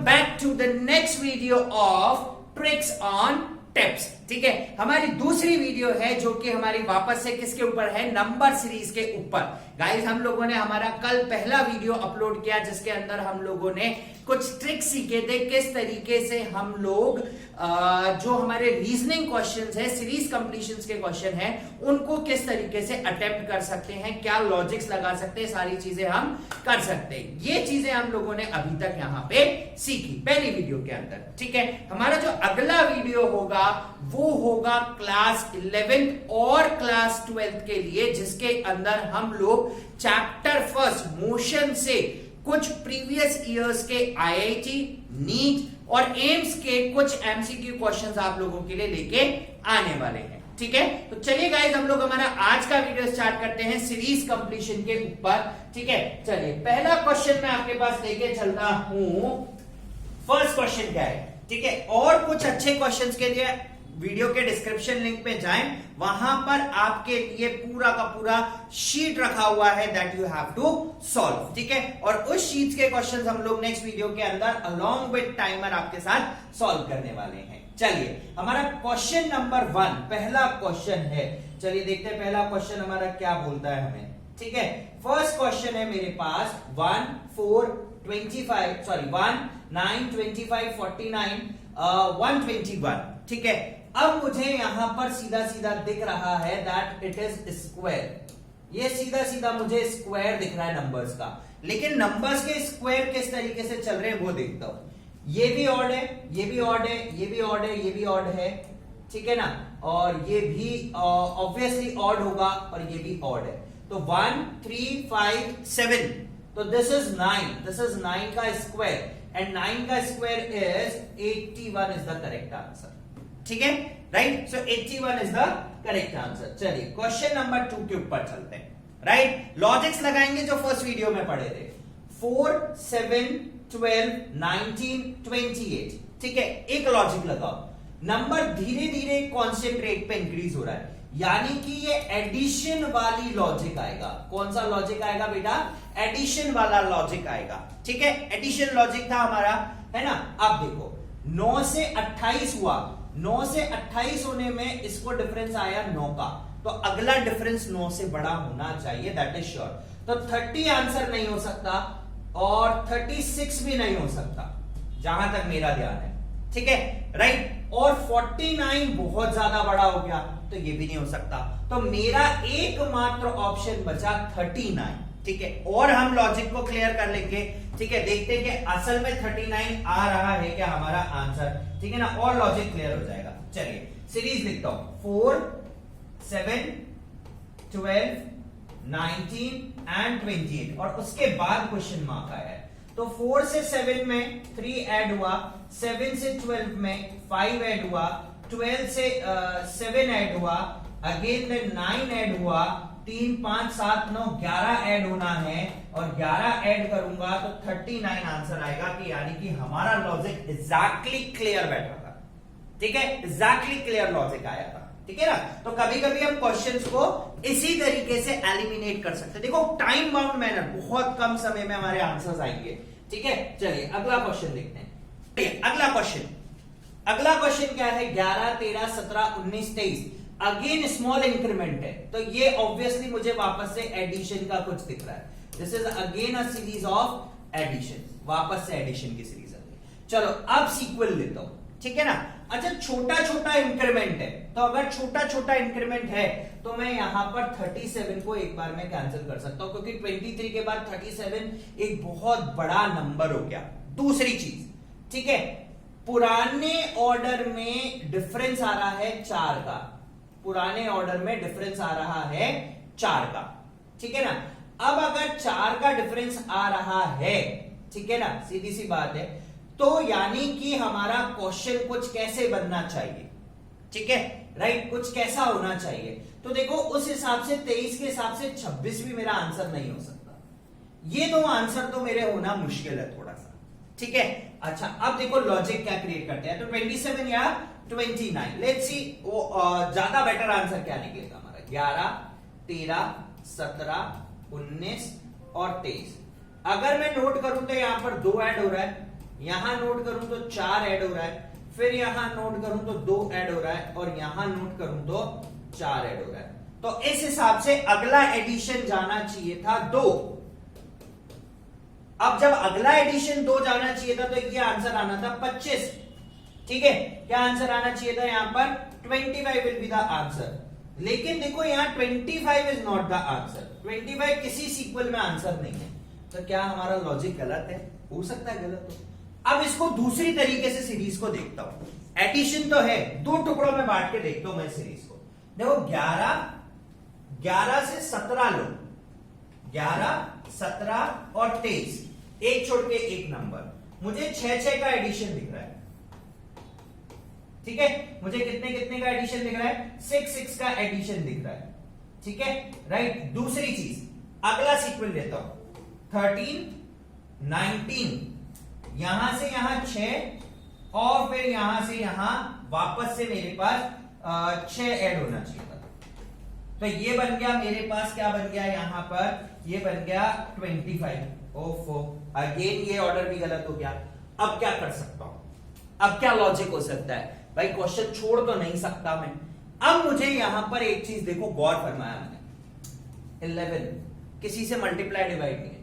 back to the next video of tricks on tips। ठीक है, हमारी दूसरी वीडियो है जो कि हमारी वापस से किसके ऊपर है, नंबर सीरीज के ऊपर। गाइस हम लोगों ने हमारा कल पहला वीडियो अपलोड किया जिसके अंदर हम लोगों ने कुछ ट्रिक्स सीखे थे किस तरीके से हम लोग जो हमारे रीजनिंग क्वेश्चंस है, सीरीज कंप्लीशंस के क्वेश्चन है, उनको किस तरीके से अटेम्प्ट कर सकते हैं, क्या लॉजिक्स लगा सकते हैं, सारी चीजें हम कर सकते हैं। ये चीजें हम लोगों ने अभी तक यहाँ पे सीखी पहली वीडियो के अंदर। ठीक है, हमारा जो अगला वीडियो होगा वो होगा क्लास 11th और क्लास 12th के लिए, जिसके अंदर हम लोग चैप्टर फर्स्ट मोशन से कुछ प्रीवियस ईयर्स के आईआईटी, नीट और एम्स के कुछ एमसीक्यू क्वेश्चंस आप लोगों के लिए लेके आने वाले हैं। ठीक है, तो चलिए गाइस हम लोग हमारा आज का वीडियो स्टार्ट करते हैं सीरीज कंप्लीशन के ऊपर। ठीक है, चलिए पहला क्वेश्चन मैं आपके पास लेके चलता हूं। फर्स्ट क्वेश्चन क्या है, ठीक है, और कुछ अच्छे क्वेश्चंस के लिए वीडियो के डिस्क्रिप्शन लिंक पे जाएं, वहां पर आपके लिए पूरा का पूरा शीट रखा हुआ है that you have to solve. ठीक है, और उस शीट के क्वेश्चंस हम लोग नेक्स्ट वीडियो के अंदर अलोंग विद टाइमर आपके साथ सॉल्व करने वाले हैं। चलिए हमारा क्वेश्चन नंबर 1 पहला क्वेश्चन है। चलिए देखते हैं पहला क्वेश्चन हमारा क्या बोलता है हमें। ठीक है, फर्स्ट क्वेश्चन है मेरे पास 1 4 25 सॉरी 1 9 25 49 121। ठीक है, अब मुझे यहां पर सीधा सीधा दिख रहा है दैट इट इज स्क्वायर। ये सीधा सीधा मुझे स्क्वायर दिख रहा है नंबर्स का, लेकिन नंबर्स के स्क्वायर किस तरीके से चल रहे हैं वो देखता हूं। ये भी ऑड है, ये भी ऑड है, ये भी ऑड है, ये भी ऑड है। ठीक है ना, और ये भी ऑब्वियसली ऑड होगा और ये भी ऑड है। तो 1 3 5 7, तो दिस इज 9, दिस इज 9 का स्क्वायर एंड 9 का square is 81 is the correct answer. ठीक है, right, so 81 is the correct answer. चलिए क्वेश्चन नंबर 2 के ऊपर चलते हैं। राइट, लॉजिक्स लगाएंगे जो फर्स्ट वीडियो में पढ़े थे। 4 7 12 19 28। ठीक है, एक लॉजिक लगाओ, नंबर धीरे धीरे कांस्टेंट रेट पे इंक्रीज हो रहा है, यानी कि ये एडिशन वाली लॉजिक आएगा। कौन सा लॉजिक आएगा बेटा, एडिशन वाला लॉजिक आएगा। ठीक है, एडिशन लॉजिक था हमारा, है ना। अब देखो 9 से 28 हुआ, 9 से 28 होने में इसको डिफरेंस आया 9 का, तो अगला डिफरेंस 9 से बड़ा होना चाहिए, दैट इज श्योर। तो 30 आंसर नहीं हो सकता और 36 भी नहीं हो सकता जहां तक मेरा ध्यान है। ठीक है, राइट, और 49 बहुत ज्यादा बड़ा हो गया तो ये भी नहीं हो सकता। तो मेरा एकमात्र ऑप्शन बचा 39। ठीक है, और हम लॉजिक को क्लियर कर लेंगे। ठीक है, देखते हैं कि असल में 39 आ रहा है क्या हमारा आंसर। ठीक है ना, और लॉजिक क्लियर हो जाएगा। चलिए सीरीज लिखता हूं, 4 7 12 19 एंड 28 और उसके बाद क्वेश्चन मार्क आया है। तो 4 से 7 में 3 ऐड हुआ, 7 से 12 में 5 ऐड हुआ, 12 से 7 ऐड हुआ, अगेन देन 9 ऐड हुआ, 3 5 7 9 11 ऐड होना है और 11 ऐड करूंगा तो 39 आंसर आएगा, कि यानी कि हमारा लॉजिक एग्जैक्टली क्लियर बैठा था। ठीक है, एग्जैक्टली क्लियर लॉजिक आया था। ठीक है ना, तो कभी कभी हम क्वेश्चंस को इसी तरीके से एलिमिनेट कर सकते हैं। देखो टाइम बाउंड मैनर, बहुत कम समय में हमारे आंसर्स आएंगे। ठीक है, चलिए अगला क्वेश्चन देखते हैं। अगला क्वेश्चन क्या है, 11 13 17 19 23। अगेन स्मॉल इंक्रीमेंट है, तो ये ऑब्वियसली मुझे वापस से एडिशन का कुछ दिख रहा है। This is again a series of addition, वापस से एडिशन की सीरीज है। चलो अब सीक्वल लेता हूं। ठीक है ना, अच्छा छोटा छोटा इंक्रीमेंट है, तो अगर छोटा छोटा इंक्रीमेंट है तो मैं यहां पर 37 को एक बार में कैंसिल कर सकता हूं, क्योंकि 23 के बाद 37 एक बहुत बड़ा नंबर हो गया। दूसरी चीज, ठीक है, पुराने ऑर्डर में डिफरेंस आ रहा है 4 का, पुराने ऑर्डर में डिफरेंस आ रहा है 4 का। ठीक है ना, अब अगर 4 का डिफरेंस आ रहा है, ठीक है ना, सीधी सी बात है, तो यानी कि हमारा क्वेश्चन कुछ कैसे बनना चाहिए। ठीक है, राइट, कुछ कैसा होना चाहिए। तो देखो उस हिसाब से 23 के हिसाब से 26 भी मेरा आंसर नहीं हो सकता। ये दो आंसर तो मेरे होना मुश्किल है थोड़ा सा। ठीक है, अच्छा अब देखो लॉजिक क्या क्रिएट करते हैं। तो 27 या 29, लेट्स सी वो ज्यादा बेटर आंसर क्या निकलेगा हमारा। 11 13 17 19 और 23। अगर मैं नोट करूं तो यहां पर 2 ऐड हो रहा है, यहां नोट करूं तो 4 ऐड हो रहा है, फिर यहां नोट करूं तो 2 ऐड हो रहा है, और यहां नोट करूं तो 4 ऐड हो रहा है। तो इस हिसाब से अगला एडिशन जाना चाहिए था 2। अब जब अगला एडिशन 2 जाना चाहिए था तो ये आंसर आना था 25। ठीक है, क्या आंसर आना चाहिए था यहां पर? 25 विल बी द आंसर। लेकिन देखो यहां 25 इज नॉट द आंसर, 25 किसी सीक्वल में आंसर नहीं है। तो क्या हमारा लॉजिक गलत है? हो सकता है गलत हो। अब इसको दूसरी तरीके से सीरीज को देखता हूं। एडिशन तो है, 2 टुकड़ों में बांट के देखता हूं मैं सीरीज को। देखो 11 से 17 लो, 11, 17 और 23, एक छोड़ के एक नंबर। मुझे 6 का एडिशन दिख रहा है। ठीक है, मुझे कितने कितने का एडिशन दिख रहा है? 6 का एडिशन दिख रहा है। ठीक है, राइट। दूसरी चीज, अगला सीक्वेंस लेता हूं, 13, 19, यहां से यहां 6 और फिर यहां से यहां वापस से मेरे पास 6 ऐड होना चाहिए था। तो ये बन गया मेरे पास, क्या बन गया यहां पर? ये बन गया 25। ओफो, अगेन ये ऑर्डर भी गलत हो गया। अब क्या कर सकता हूं? अब क्या लॉजिक हो सकता है भाई? क्वेश्चन छोड़ तो नहीं सकता मैं। अब मुझे यहां पर एक चीज देखो, गौर फरमाया मैंने, 11 किसी से मल्टीप्लाई डिवाइड नहीं है,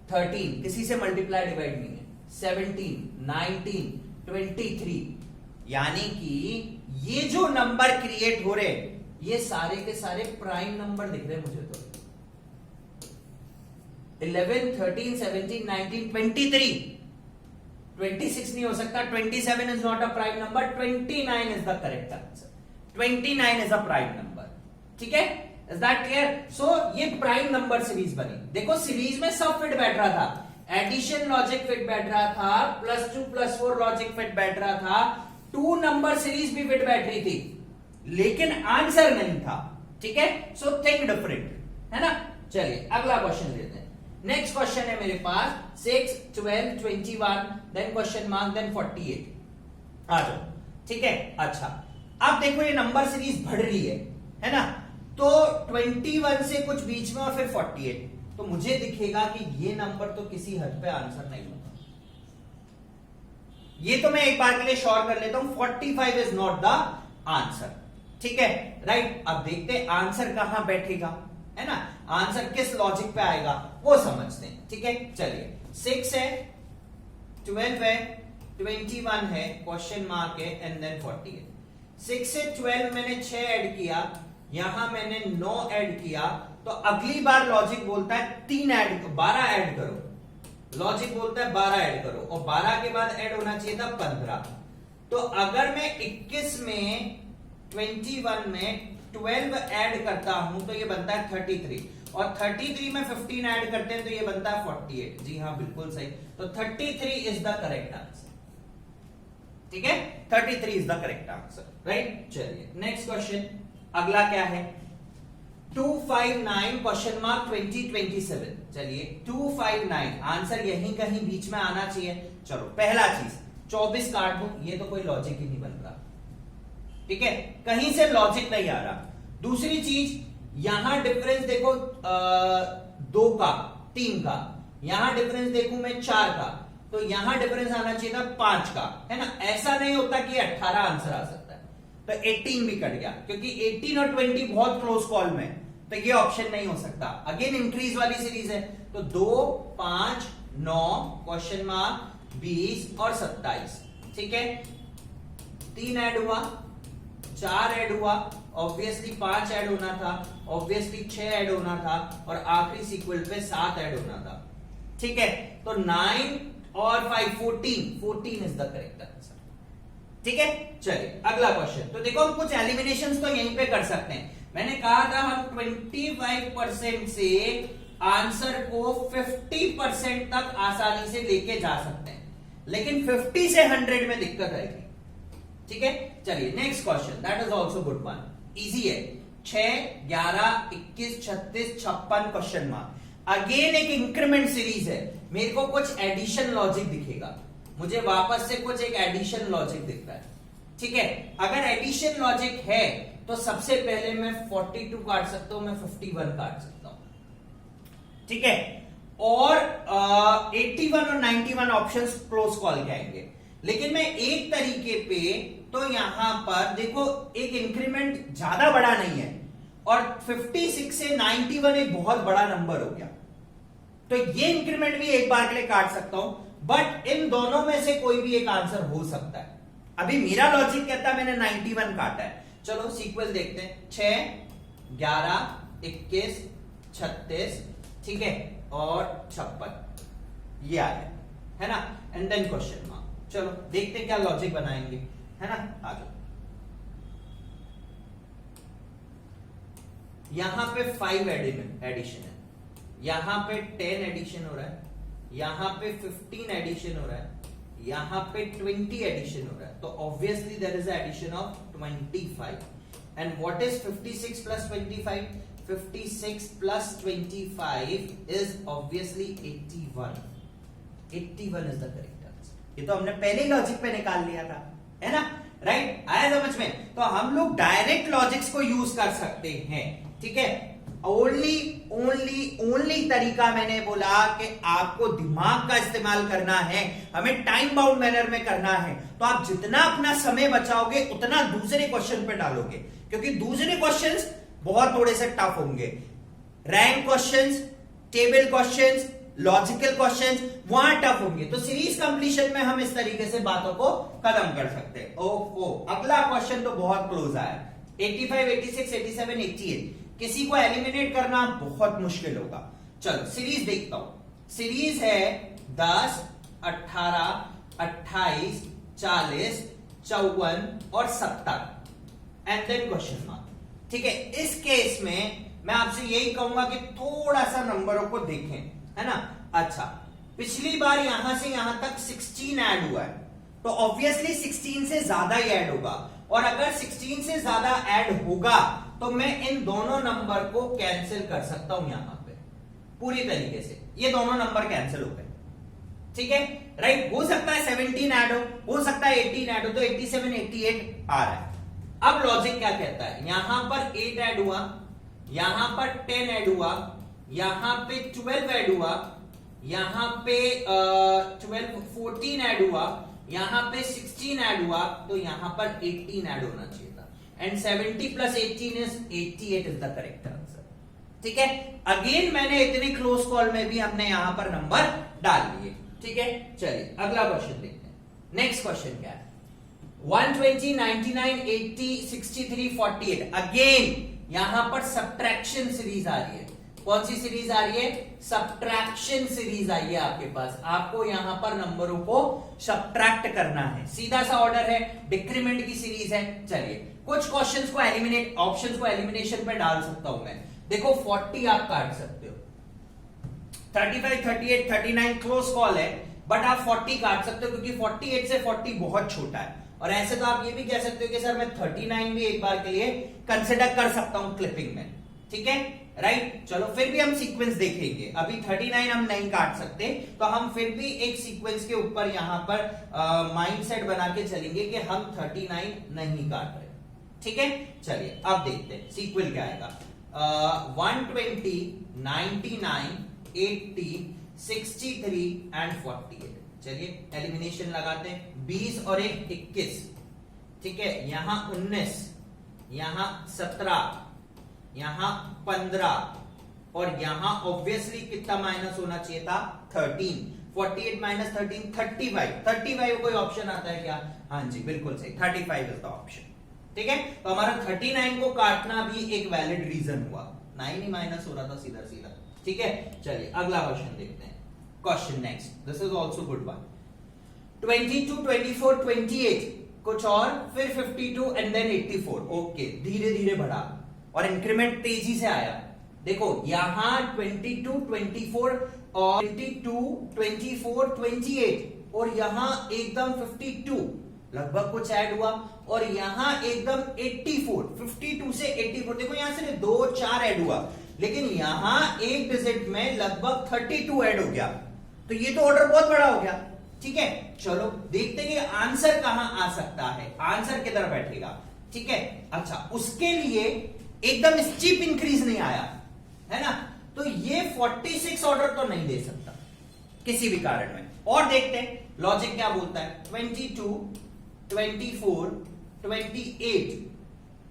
13 किसी से मल्टीप्लाई डिवाइड नहीं है, 17, 19, 23, यानी कि ये जो नंबर क्रिएट हो रहे हैं ये सारे के सारे प्राइम नंबर दिख रहे हैं मुझे। तो 11, 13, 17, 19, 23, 26 नहीं हो सकता, 27 is not a prime number, 29 is the correct answer, 29 is a prime number. ठीक है, इज दैट क्लियर? सो ये प्राइम नंबर सीरीज बनी। देखो सीरीज में सब फिट बैठ रहा था, एडिशन लॉजिक फिट बैठ रहा था, +2 +4 लॉजिक फिट बैठ रहा था, 2 नंबर सीरीज भी फिट बैठ रही थी, लेकिन आंसर नहीं था। ठीक है, सो थिंक डिफरेंट, है ना। चलिए अगला क्वेश्चन लेते हैं। नेक्स्ट क्वेश्चन है मेरे पास 6, 12, 21, देन क्वेश्चन मार्क, देन 48। आ जाओ। ठीक है, अच्छा अब देखो ये नंबर सीरीज बढ़ रही है ना। तो 21 से कुछ बीच में और फिर 48, तो मुझे दिखेगा कि ये नंबर तो किसी हद पे आंसर नहीं होगा। ये तो मैं एक बार के लिए श्योर कर लेता हूं, 45 इज नॉट द आंसर। ठीक है, राइट। अब देखते हैं आंसर कहां बैठेगा, है ना, आंसर किस लॉजिक पे आएगा वो समझते हैं। ठीक है, चलिए 6 है, 12 है, 21 है, क्वेश्चन मार्क है, एंड देन 40 है। 6 से 12 मैंने 6 ऐड किया, यहां मैंने 9 ऐड किया, तो अगली बार लॉजिक बोलता है 12 ऐड करो। लॉजिक बोलता है 12 ऐड करो, और 12 के बाद ऐड होना चाहिए था 15। तो अगर मैं 21 में 21 में 12 ऐड करता हूं तो ये बनता है 33, और 33 में 15 ऐड करते हैं तो ये बनता है 48। जी हाँ, बिल्कुल सही। तो 33 इज द करेक्ट आंसर। ठीक है, 33 is the correct answer, right. चलिए नेक्स्ट क्वेश्चन, अगला क्या है? 259 क्वेश्चन मार्क 2027। चलिए 259 आंसर यहीं कहीं बीच में आना चाहिए। चलो पहला चीज 24 काट दूं, ये तो कोई लॉजिक ही नहीं बन रहा। ठीक है, कहीं से लॉजिक नहीं आ रहा। दूसरी चीज, यहां डिफरेंस देखो 2 का, 3 का, यहां डिफरेंस देखूं मैं 4 का, तो यहां डिफरेंस आना चाहिए था 5 का, है ना। ऐसा नहीं होता कि 18 आंसर आ सकता है, तो 18 भी कट गया, क्योंकि 18 और 20 बहुत क्लोज कॉल में, तो ये ऑप्शन नहीं हो सकता। अगेन इंक्रीज वाली सीरीज है, तो 2, 5, 9, क्वेश्चन मार्क 20 और 27। ठीक है, 3 ऐड हुआ, 4 ऐड हुआ, ऑब्वियसली 5 ऐड होना था, ऑब्वियसली 6 ऐड होना था, और आखिरी सीक्वल पे 7 ऐड होना था। ठीक है, तो 9 और 5 14 इज द करेक्ट आंसर। ठीक है, चलिए अगला क्वेश्चन। तो देखो हम कुछ एलिमिनेशंस तो यहीं पे कर सकते हैं। मैंने कहा था हम 25% से आंसर को 50% तक आसानी से लेके जा सकते हैं, लेकिन 50 से 100 में दिक्कत आएगी। ठीक है, चलिए next question, that is also good one, easy है। 6, 11, 21, 36, 56 क्वेश्चन मार्क। अगेन एक इंक्रीमेंट सीरीज है, मेरे को कुछ एडिशन लॉजिक दिखेगा, मुझे वापस से कुछ एक एडिशन लॉजिक दिख रहा है। ठीक है, अगर एडिशन लॉजिक है तो सबसे पहले मैं 42 काट सकता हूं, मैं 51 काट सकता हूं। ठीक है, और 81 और 91 ऑप्शंस क्लोज कॉल के आएंगे। लेकिन मैं एक तरीके पे तो यहां पर देखो एक इंक्रीमेंट ज्यादा बड़ा नहीं है और 56 से 91 एक बहुत बड़ा नंबर हो गया, तो ये इंक्रीमेंट भी एक बार के लिए काट सकता हूं, बट इन दोनों में से कोई भी एक आंसर हो सकता है। अभी मेरा लॉजिक कहता है मैंने 91 काटा है। चलो सीक्वेंस देखते हैं, 6, 11, 21, 36, ठीक है, और 56 ये आया है ना, एंड देन क्वेश्चन मार्क। चलो देखते हैं क्या लॉजिक बनाएंगे, है ना। आ जाओ, यहां पे 5 एडिशन है, यहां पे 10 एडिशन हो रहा है, यहां पे 15 एडिशन हो रहा है, यहां पे 20 एडिशन हो रहा है, तो obviously there is addition of 25। And what is 56 plus 25? 56 plus 25 is obviously 81। 81 is the correct answer. ये तो हमने पहले ही लॉजिक पे निकाल लिया था, है ना, राइट। आया समझ में? तो हम लोग डायरेक्ट लॉजिक्स को यूज कर सकते हैं, ठीक है। ओनली तरीका मैंने बोला कि आपको दिमाग का इस्तेमाल करना है, हमें टाइम बाउंड मैनर में करना है। तो आप जितना अपना समय बचाओगे उतना दूसरे क्वेश्चन पे डालोगे, क्योंकि दूसरे क्वेश्चंस बहुत थोड़े से टफ होंगे। Rank questions, table questions, logical questions वहां टफ होंगे। तो सीरीज कंप्लीशन में हम इस तरीके से बातों को खत्म कर सकते हैं। ओहो, अगला क्वेश्चन तो बहुत क्लोज आया, 85, 86, 87, 88। किसी को एलिमिनेट करना बहुत मुश्किल होगा। चलो सीरीज देखता हूं। सीरीज है 10, 18, 28, 40, 54 और 70 एंड देन क्वेश्चन मार्क, ठीक है। इस केस में मैं आपसे यही कहूंगा कि थोड़ा सा नंबरों को देखें, है ना। अच्छा, पिछली बार यहां से यहां तक 16 ऐड हुआ है, तो ऑब्वियसली 16 से ज्यादा ही ऐड होगा, और अगर 16 से ज्यादा ऐड होगा तो मैं इन दोनों नंबर को कैंसिल कर सकता हूं यहां पे पूरी तरीके से। ये दोनों नंबर कैंसिल हो गए, ठीक है, राइट। हो सकता है 17 ऐड हो सकता है 18 ऐड हो, तो 87, 88 आ रहा है। अब लॉजिक क्या कहता है, यहां पर 8 ऐड हुआ, यहां पर 10 ऐड हुआ, यहां पे 12 ऐड हुआ, यहां पे 14 ऐड हुआ, यहां पे 16 ऐड हुआ, तो यहां पर 18 ऐड होना चाहिए था। And 70 plus 18 is 88 is the correct answer, ठीक है। अगेन मैंने इतनी क्लोज कॉल में भी हमने यहां पर नंबर डाल दिए, ठीक है। चलिए अगला क्वेश्चन देखते हैं। नेक्स्ट क्वेश्चन क्या है, 120, 99, 80, 63, 48। अगेन यहां पर सब्ट्रैक्शन सीरीज आ रही है। कौन सी सीरीज आ रही है? सब्ट्रैक्शन सीरीज आई है आपके पास। आपको यहां पर नंबरों को सब्ट्रैक्ट करना है, सीधा सा ऑर्डर है, डिक्रीमेंट की सीरीज है। चलिए कुछ क्वेश्चंस को एलिमिनेट, ऑप्शंस को एलिमिनेशन पे डाल सकता हूं मैं। देखो 40 आप काट सकते हो, 35, 38, 39 क्लोज कॉल है, बट आप 40 काट सकते हो, क्योंकि 48 से 40 बहुत छोटा है। और ऐसे तो आप ये भी कह सकते हो कि सर मैं 39 भी एक बार के लिए कंसिडर कर सकता हूं क्लिपिंग में, ठीक है, राइट। चलो फिर भी हम सीक्वेंस देखेंगे। अभी 39 हम नहीं काट सकते, तो हम फिर भी एक सीक्वेंस के ऊपर यहां पर माइंडसेट बना के चलेंगे कि हम 39 नहीं काट रहे, ठीक है। चलिए अब देखते हैं सीक्वेंस क्या आएगा। 120, 99, 80, 63 एंड 48। चलिए एलिमिनेशन लगाते हैं। 20 और 1 21, ठीक है, यहां 19, यहां 17, यहां 15 और यहां ऑब्वियसली कितना माइनस होना चाहिए था? 13। 48 माइनस 13 35। 35 कोई ऑप्शन आता है क्या? हाँ जी बिल्कुल सही, 35 इज द ऑप्शन, ठीक है। तो हमारा 39 को काटना भी एक वैलिड रीजन हुआ, 9 ही माइनस हो रहा था सीधा सीधा, ठीक है। चलिए अगला क्वेश्चन देखते हैं। Question next, this is also good one. 22, 24, 28 कुछ और, फिर 52 एंड देन 84। ओके, धीरे धीरे बढ़ा और इंक्रीमेंट तेजी से आया। देखो यहां 22, 24 और 22, 24, 28 और यहां एकदम 52 लगभग कुछ ऐड हुआ, और यहां एकदम 84, 52 से 84। देखो यहां से 2, 4 ऐड हुआ, लेकिन यहां एक डिजिट में लगभग 32 ऐड हो गया, तो ये तो ऑर्डर बहुत बड़ा हो गया, ठीक है। चलो देखते हैं कि आंसर कहां आ सकता है, आंसर किधर बैठेगा, ठीक है। अच्छा, उसके लिए एकदम स्टीप इंक्रीज नहीं आया, है ना। तो ये 46 ऑर्डर तो नहीं दे सकता किसी भी कारण में। और देखते हैं लॉजिक क्या बोलता है। 22, 24, 28,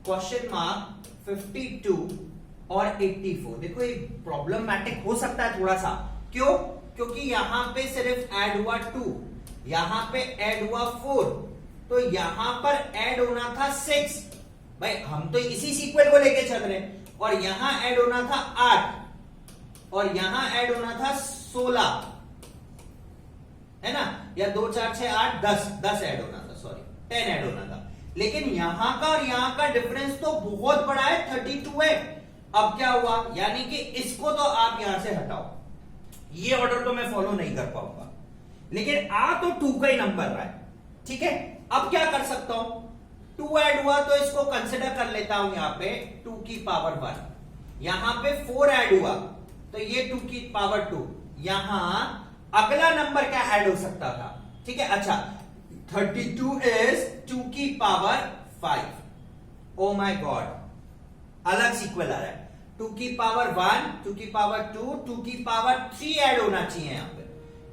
क्वेश्चन मार्क 52 और 84। देखो ये प्रॉब्लमैटिक हो सकता है थोड़ा सा। क्यों? क्योंकि यहां पे सिर्फ ऐड हुआ 2, यहां पे ऐड हुआ 4, तो यहां पर ऐड होना था 6। भाई हम तो इसी सीक्वल को लेके चल रहे हैं, और यहां ऐड होना था 8 और यहां ऐड होना था 16, है ना, या 2 4 6 8 10 ऐड होना था, सॉरी 10 ऐड होना था। लेकिन यहां का और यहां का डिफरेंस तो बहुत बड़ा है, 32 है। अब क्या हुआ, यानी कि इसको तो आप यहां से हटाओ, ये ऑर्डर तो मैं फॉलो नहीं कर पाऊंगा, लेकिन आ तो 2 का ही नंबर रहा है, ठीक है। अब क्या कर सकता हूं, 2 ऐड हुआ तो इसको कंसिडर कर लेता हूं यहां पे 2 की पावर 1, यहां पे 4 ऐड हुआ तो ये 2 की पावर 2, यहां अगला नंबर क्या ऐड हो सकता था, ठीक है। अच्छा 32 इज 2 की पावर 5। ओ माय गॉड, अलग सीक्वल आ रहा है। 2 की पावर 1, 2 की पावर 2, 2 की पावर 3 ऐड होना चाहिए यहां पे।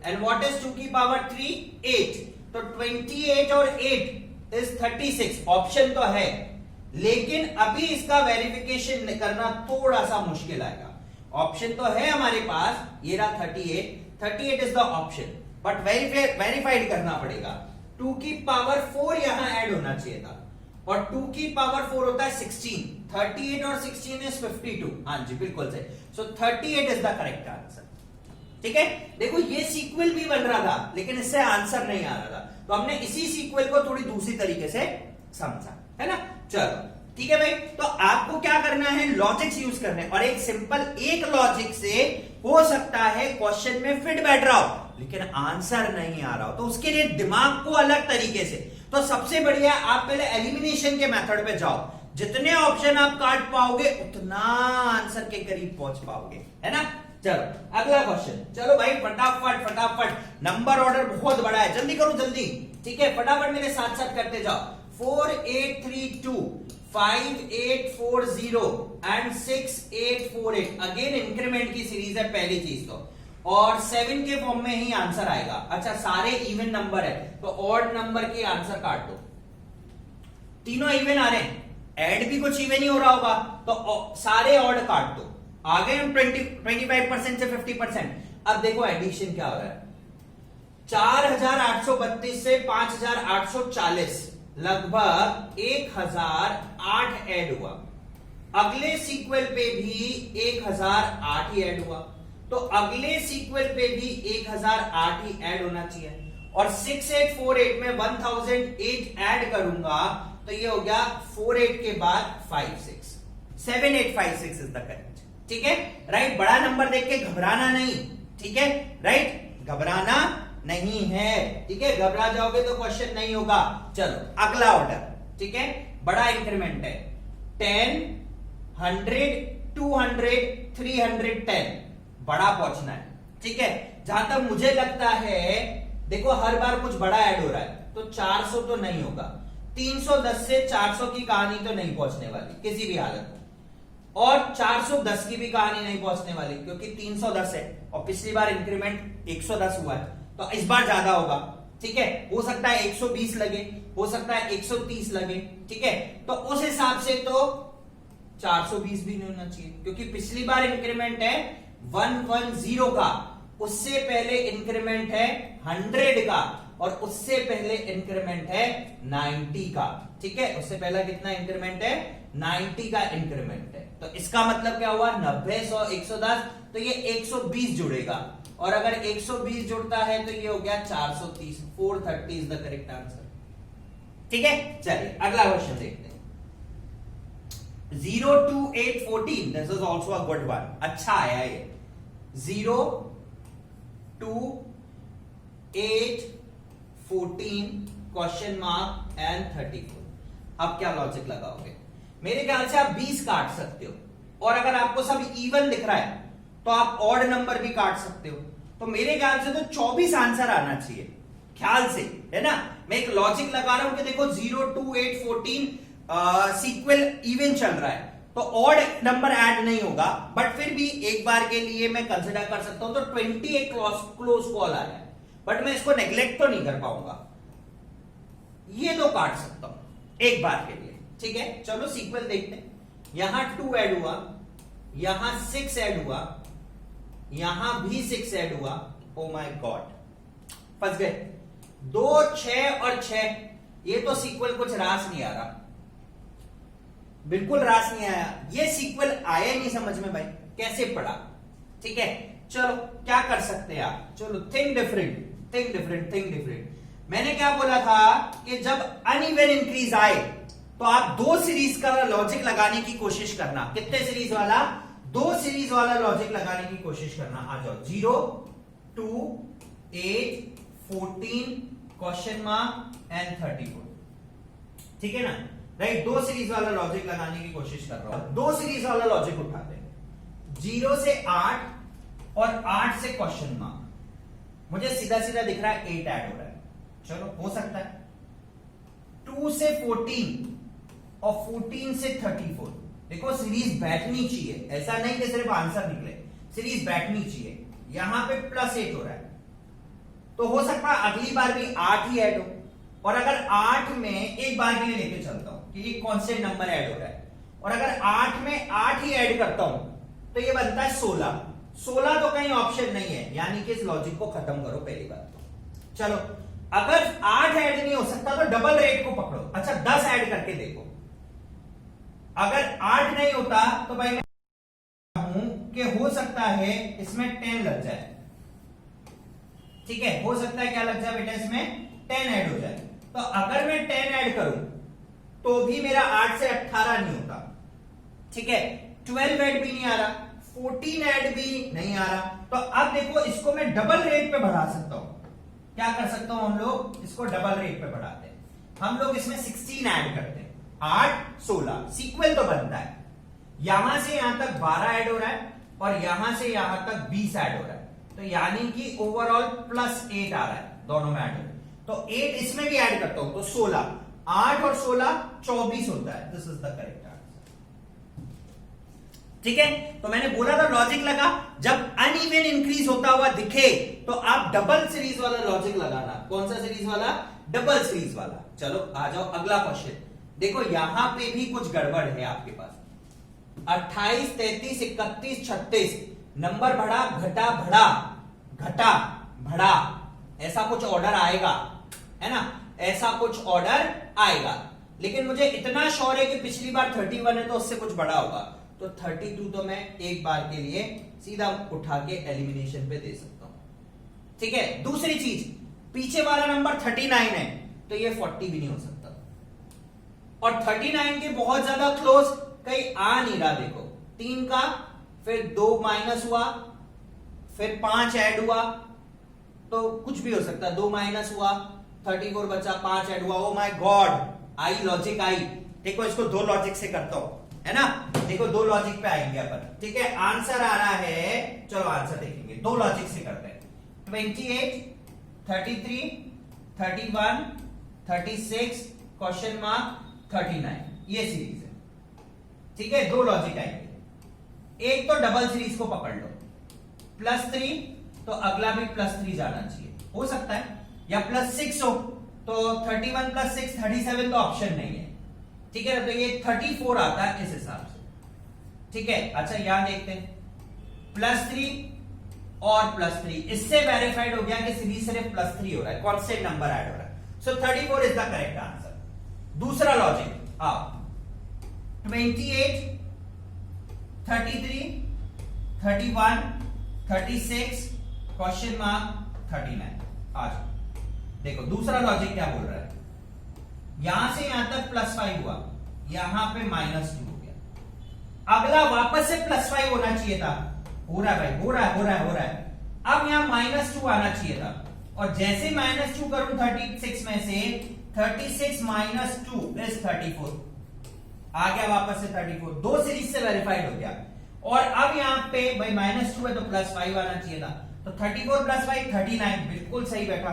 एंड व्हाट इज 2 की पावर 3? 8। तो 28 और 8 इज 36। ऑप्शन तो है, लेकिन अभी इसका वेरिफिकेशन करना थोड़ा सा मुश्किल आएगा। ऑप्शन तो है हमारे पास, ये रहा 38 is the option, but verified करना पड़ेगा। 2 की पावर 4 यहां ऐड होना चाहिए था, और 2 की पावर 4 होता है 16। 38 और 16 इज 52। हाँ जी बिल्कुल सही। सो 38 इज द करेक्ट आंसर, ठीक है। देखो ये सीक्वल भी बन रहा था, लेकिन इससे आंसर नहीं आ रहा था, तो हमने इसी सीक्वल को थोड़ी दूसरी तरीके से समझा, है ना। चलो ठीक है भाई, तो आपको क्या करना है, लॉजिक्स यूज करने, और एक सिंपल एक लॉजिक से हो सकता है क्वेश्चन में फिट बैठ रहा हो लेकिन आंसर नहीं आ रहा हो, तो उसके लिए दिमाग को अलग तरीके से, तो सबसे बढ़िया आप पहले एलिमिनेशन के मेथड पे जाओ। जितने ऑप्शन आप काट पाओगे उतना आंसर के करीब पहुंच पाओगे, है ना। चलो अगला क्वेश्चन, चलो भाई फटाफट फटाफट, नंबर ऑर्डर बहुत बड़ा है, जल्दी करो जल्दी, ठीक है। फटाफट मेरे साथ साथ करते जाओ। 4832, 5840 एंड 6848। अगेन इंक्रीमेंट की सीरीज है पहली चीज तो, और 7 के फॉर्म में ही आंसर आएगा। अच्छा सारे इवन नंबर है तो ऑड नंबर के आंसर काट दो, तीनों इवन आ रहे हैं, ऐड भी कुछ इवन ही हो रहा होगा, तो सारे ऑड काट दो। आ गए हम 25% से 50%। अब देखो एडिशन क्या हो रहा है, 4832 से 5840, लगभग 1008 ऐड हुआ। अगले सीक्वल पे भी 1008 ही ऐड हुआ, तो अगले सीक्वल पे भी 1008 ही ऐड होना चाहिए, और 6848 में 1008 ऐड करूंगा तो ये हो गया 48 के बाद 56, 7856 इज द करेक्ट, ठीक है। राइट, बड़ा नंबर देख के घबराना नहीं, ठीक है। राइट, घबराना नहीं है, ठीक है। घबरा जाओगे तो क्वेश्चन नहीं होगा। चलो अगला ऑर्डर, ठीक है, बड़ा इंक्रीमेंट है, 10, 100, 200, 310, बड़ा पहुंचना है, ठीक है। जहां तक मुझे लगता है, देखो हर बार कुछ बड़ा ऐड हो रहा है, तो 400 तो नहीं होगा, 310 से 400 की कहानी तो नहीं पहुंचने वाली किसी भी हालत में, और 410 की भी कहानी नहीं पहुंचने वाली क्योंकि 310 है, और पिछली बार इंक्रीमेंट 110 हुआ है, तो इस बार ज्यादा होगा, ठीक है। हो सकता है 120 लगे, हो सकता है 130 लगे, ठीक है। तो उस हिसाब से तो 420 भी नहीं होना चाहिए, क्योंकि पिछली बार इंक्रीमेंट है 110 का, उससे पहले इंक्रीमेंट है 100 का, और उससे पहले इंक्रीमेंट है 90 का, ठीक है। उससे पहला कितना इंक्रीमेंट है, 90 का इंक्रीमेंट है, तो इसका मतलब क्या हुआ, 90, 100, 110, तो ये 120 जुड़ेगा, और अगर 120 जुड़ता है तो ये हो गया 430, 430 इज द करेक्ट आंसर, ठीक है। चलिए अगला क्वेश्चन देखते हैं। 0 to 8, 14, this is also a good one, अच्छा आया ये। 0 to 8, 14, क्वेश्चन मार्क एंड 34। अब क्या लॉजिक लगाओगे, मेरे ख्याल से आप 20 काट सकते हो, और अगर आपको सब इवन दिख रहा है तो आप ऑड नंबर भी काट सकते हो, तो मेरे ख्याल से तो 24 आंसर आना चाहिए, ख्याल से, है ना। मैं एक लॉजिक लगा रहा हूं कि देखो 0 to 8, 14 सीक्वल इवन चल रहा है, तो ऑड नंबर ऐड नहीं होगा, बट फिर भी एक बार के लिए मैं कंसिडर कर सकता हूं। तो 20 एक क्लोज कॉल आया है, बट मैं इसको नेग्लेक्ट तो नहीं कर पाऊंगा, ये तो काट सकता हूं एक बार के लिए। ठीक है, चलो सीक्वल देखते हैं। यहां 2 ऐड हुआ, यहां 6 ऐड हुआ, यहां भी 6 ऐड हुआ। ओ माय गॉड, फंस गए। 2, 6 और 6, ये तो सीक्वल कुछ रास नहीं आ रहा, बिल्कुल रास नहीं आया। ये सीक्वल आया नहीं समझ में भाई, कैसे पढ़ा। ठीक है, चलो क्या कर सकते हैं आप, चलो think different, think different, think different. मैंने क्या बोला था कि जब अनइवन इंक्रीज आए तो आप 2 सीरीज का लॉजिक लगाने की कोशिश करना। कितने सीरीज वाला? 2 सीरीज वाला लॉजिक लगाने की कोशिश करना। आ जाओ, 0, 2, 8, 14, क्वेश्चन मार्क एंड 34। ठीक है ना, राइट। 2 सीरीज वाला लॉजिक लगाने की कोशिश कर रहा हूं। 2 सीरीज वाला लॉजिक उठाते हैं, 0 से 8 और 8 से क्वेश्चन मार्क। मुझे सीधा सीधा दिख रहा है 8 ऐड हो रहा है, चलो हो सकता है। 2 से 14 और 14 से 34। देखो सीरीज बैठनी चाहिए, ऐसा नहीं कि सिर्फ आंसर निकले, सीरीज बैठनी चाहिए। यहां पे +8 हो रहा है, तो हो सकता है अगली बार भी 8 ही ऐड हो। और अगर 8 में एक बार के लिए लेके चलता हूं कि ये कांस्टेंट नंबर ऐड हो रहा है, और अगर 8 में 8 ही ऐड करता हूं तो ये बनता है 16। 16 तो कहीं ऑप्शन नहीं है, यानी कि इस लॉजिक को खत्म करो पहली बात। चलो, अगर 8 ऐड नहीं हो सकता तो डबल रेट को पकड़ो। अच्छा, 10 ऐड करके देखो। अगर 8 नहीं होता तो भाई मैं हूं कि हो सकता है इसमें 10 लग जाए। ठीक है, हो सकता है क्या लग जाए बेटा, इसमें 10 ऐड हो जाए। तो अगर मैं 10 ऐड करूं तो भी मेरा 8 से 18 नहीं होता। ठीक है, 12 ऐड भी नहीं आ रहा, 14 ऐड भी नहीं आ रहा। तो अब देखो, इसको मैं डबल रेट पे बढ़ा सकता हूं। क्या कर सकता हूं, हम लोग इसको डबल रेट पे बढ़ाते हैं। हम लोग इसमें 16 ऐड करते हैं, 8, 16, सीक्वल तो बनता है। यहां से यहां तक 12 ऐड हो रहा है और यहां से यहां तक 20 ऐड हो रहा है, तो यानी कि ओवरऑल +8 आ रहा है, दोनों में ऐड हो। तो 8 इसमें भी ऐड करता हूं तो 16, 8 और 16 24 होता है। This is the correct answer. ठीक है, तो मैंने बोला था लॉजिक लगा, जब अनइवन इंक्रीज होता हुआ दिखे तो आप डबल सीरीज वाला लॉजिक लगाना। कौन सा सीरीज वाला? डबल सीरीज वाला। चलो आ जाओ अगला क्वेश्चन। देखो यहां पे भी कुछ गड़बड़ है आपके पास। 28, 33, 31, 36 नंबर बढ़ा, घटा, बढ़ा, घटा, बढ़ा, ऐसा कुछ ऑर्डर आएगा, है ना, ऐसा कुछ ऑर्डर आएगा। लेकिन मुझे इतना श्योर है कि पिछली बार 31 है तो उससे कुछ बड़ा होगा, तो 32 तो मैं एक बार के लिए सीधा उठा के एलिमिनेशन पे दे सकता हूं। ठीक है, दूसरी चीज, पीछे वाला नंबर 39 है तो ये 40 भी नहीं हो सकता, और 39 के बहुत ज्यादा क्लोज कहीं आ नहीं रहा। देखो 3 का, फिर 2 माइनस हुआ, फिर 5 ऐड हुआ, तो कुछ भी हो सकता है। 2 माइनस हुआ, 34 बचा, 5 ऐड हुआ। Oh my God, I logic I. देखो इसको 2 लॉजिक से करता हूं, है ना। देखो 2 लॉजिक पे आएंगे अपन। ठीक है, आंसर आ रहा है, चलो आंसर देखेंगे, 2 लॉजिक से करते हैं। 28, 33, 31, 36, क्वेश्चन मार्क 39, ये सीरीज है। ठीक है, 2 लॉजिक आएंगे। एक तो डबल सीरीज को पकड़ लो, +3 तो अगला भी +3 जाना चाहिए, हो सकता है, या +6 हो तो 31 + 6 37 तो ऑप्शन नहीं है। ठीक है, तो ये 34 आता है इस हिसाब से। ठीक है, अच्छा यहां देखते हैं, +3 और +3, इससे वेरीफाइड हो गया कि सीरीज सिर्फ +3 हो रहा है, कांस्टेंट नंबर ऐड हो रहा है। सो 34 इज द करेक्ट आंसर। दूसरा लॉजिक आओ, 28, 33, 31, 36, क्वेश्चन मार्क 39। आज देखो दूसरा लॉजिक क्या बोल रहा है, यहां से यहां तक +5 हुआ, यहां पे -2 हो गया, अगला वापस से +5 होना चाहिए था। हो रहा है भाई, हो रहा है, हो रहा है, हो रहा है। अब यहां -2 आना चाहिए था, और जैसे -2 करूं 36 में से, 36 - 2 इज 34, आ गया वापस से 34, 2 सीरीज से वेरीफाइड हो गया। और अब यहां पे भाई -2 है तो +5 आना चाहिए था, तो 34 + 5 39, बिल्कुल सही बैठा,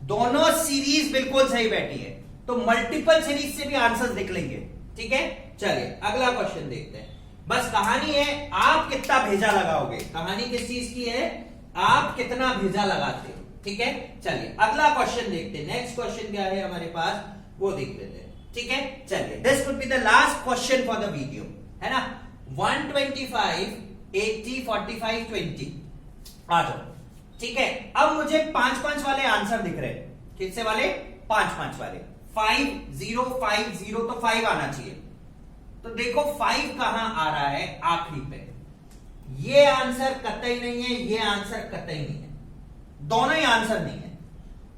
दोनों सीरीज बिल्कुल सही बैठी है। तो मल्टीपल सीरीज से भी आंसर निकलेंगे। ठीक है, चलिए अगला क्वेश्चन देखते हैं। बस कहानी है आप कितना भेजा लगाओगे, कहानी किस चीज की है, आप कितना भेजा लगाते हो। ठीक है, चलिए अगला क्वेश्चन देखते हैं। नेक्स्ट क्वेश्चन क्या है हमारे पास वो देख लेते हैं। ठीक है, चलिए this would be the last question for the video, है ना। 125 80 45 20 आ जाओ। ठीक है, अब मुझे 5-5 वाले आंसर दिख रहे हैं। कितने वाले? 5-5 वाले। 5 0 5 0 तो 5 आना चाहिए। तो देखो 5 कहां आ रहा है, आखिरी पे। ये आंसर कतई नहीं है, ये आंसर कतई नहीं है, दोनों ही आंसर नहीं है।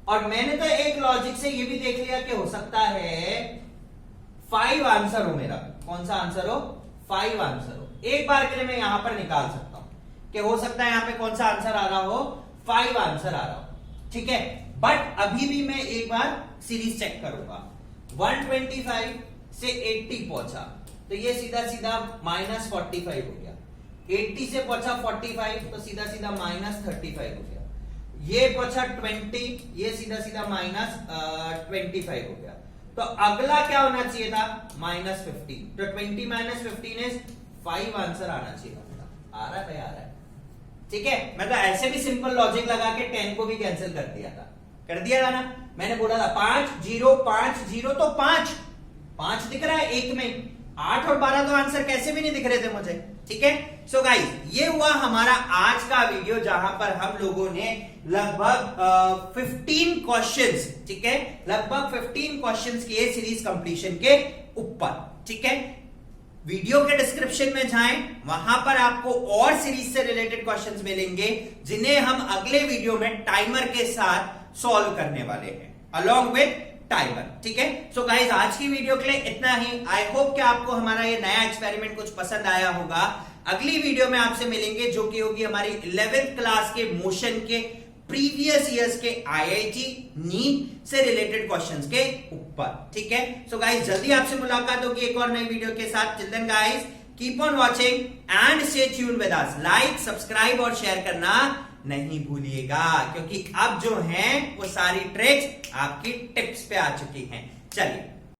और मैंने तो एक लॉजिक से ये भी देख लिया कि हो सकता है 5 आंसर हो मेरा। कौन सा आंसर हो? 5 आंसर हो। एक बार के लिए मैं यहां पर निकाल सकता हूं कि हो सकता है यहां पे कौन सा आंसर आ रहा हो, 5 आंसर आ रहा हो। ठीक है, बट अभी भी मैं एक बार सीरीज चेक करूंगा। 125 से 80 पहुंचा तो ये सीधा सीधा -45 हो गया। 80 से पहुंचा 45 तो सीधा सीधा -35 हो गया। ये पहुंचा 20, ये सीधा सीधा -25 हो गया। तो अगला क्या होना चाहिए था? -15। तो 20 - 15 इज 5 आंसर आना चाहिए था। आ रहा है भाई, आ रहा है। ठीक है, मैं तो ऐसे भी सिंपल लॉजिक लगा के 10 को भी कैंसिल कर दिया था, कर दिया था ना। मैंने बोला था 5 0 5 0 तो 5 दिख रहा है एक में। 8 और 12 तो आंसर कैसे भी नहीं दिख रहे थे मुझे। ठीक है, सो गाइस ये हुआ हमारा आज का वीडियो, जहां पर हम लोगों ने लगभग 15 क्वेश्चंस, ठीक है, लगभग 15 क्वेश्चंस किए सीरीज कंप्लीशन के ऊपर। ठीक है, वीडियो के डिस्क्रिप्शन में जाएं, वहां पर आपको और सीरीज से रिलेटेड क्वेश्चंस मिलेंगे जिन्हें हम अगले वीडियो में टाइमर के साथ सॉल्व करने वाले हैं, अलोंग विद टाइमर। ठीक है, सो गाइस आज की वीडियो के लिए इतना ही। आई होप कि आपको हमारा ये नया एक्सपेरिमेंट कुछ पसंद आया होगा। अगली वीडियो में आपसे मिलेंगे जो कि होगी हमारी 11th क्लास के मोशन के प्रीवियस ईयर्स के IIT नीट से रिलेटेड क्वेश्चंस के ऊपर। ठीक है, सो गाइस जल्दी आपसे मुलाकात होगी एक और नई वीडियो के साथ। Till then guys keep on watching and stay tuned with us. Like, subscribe और शेयर करना नहीं भूलिएगा, क्योंकि अब जो है वो सारी ट्रिक्स आपकी टिप्स पे आ चुकी हैं। चलिए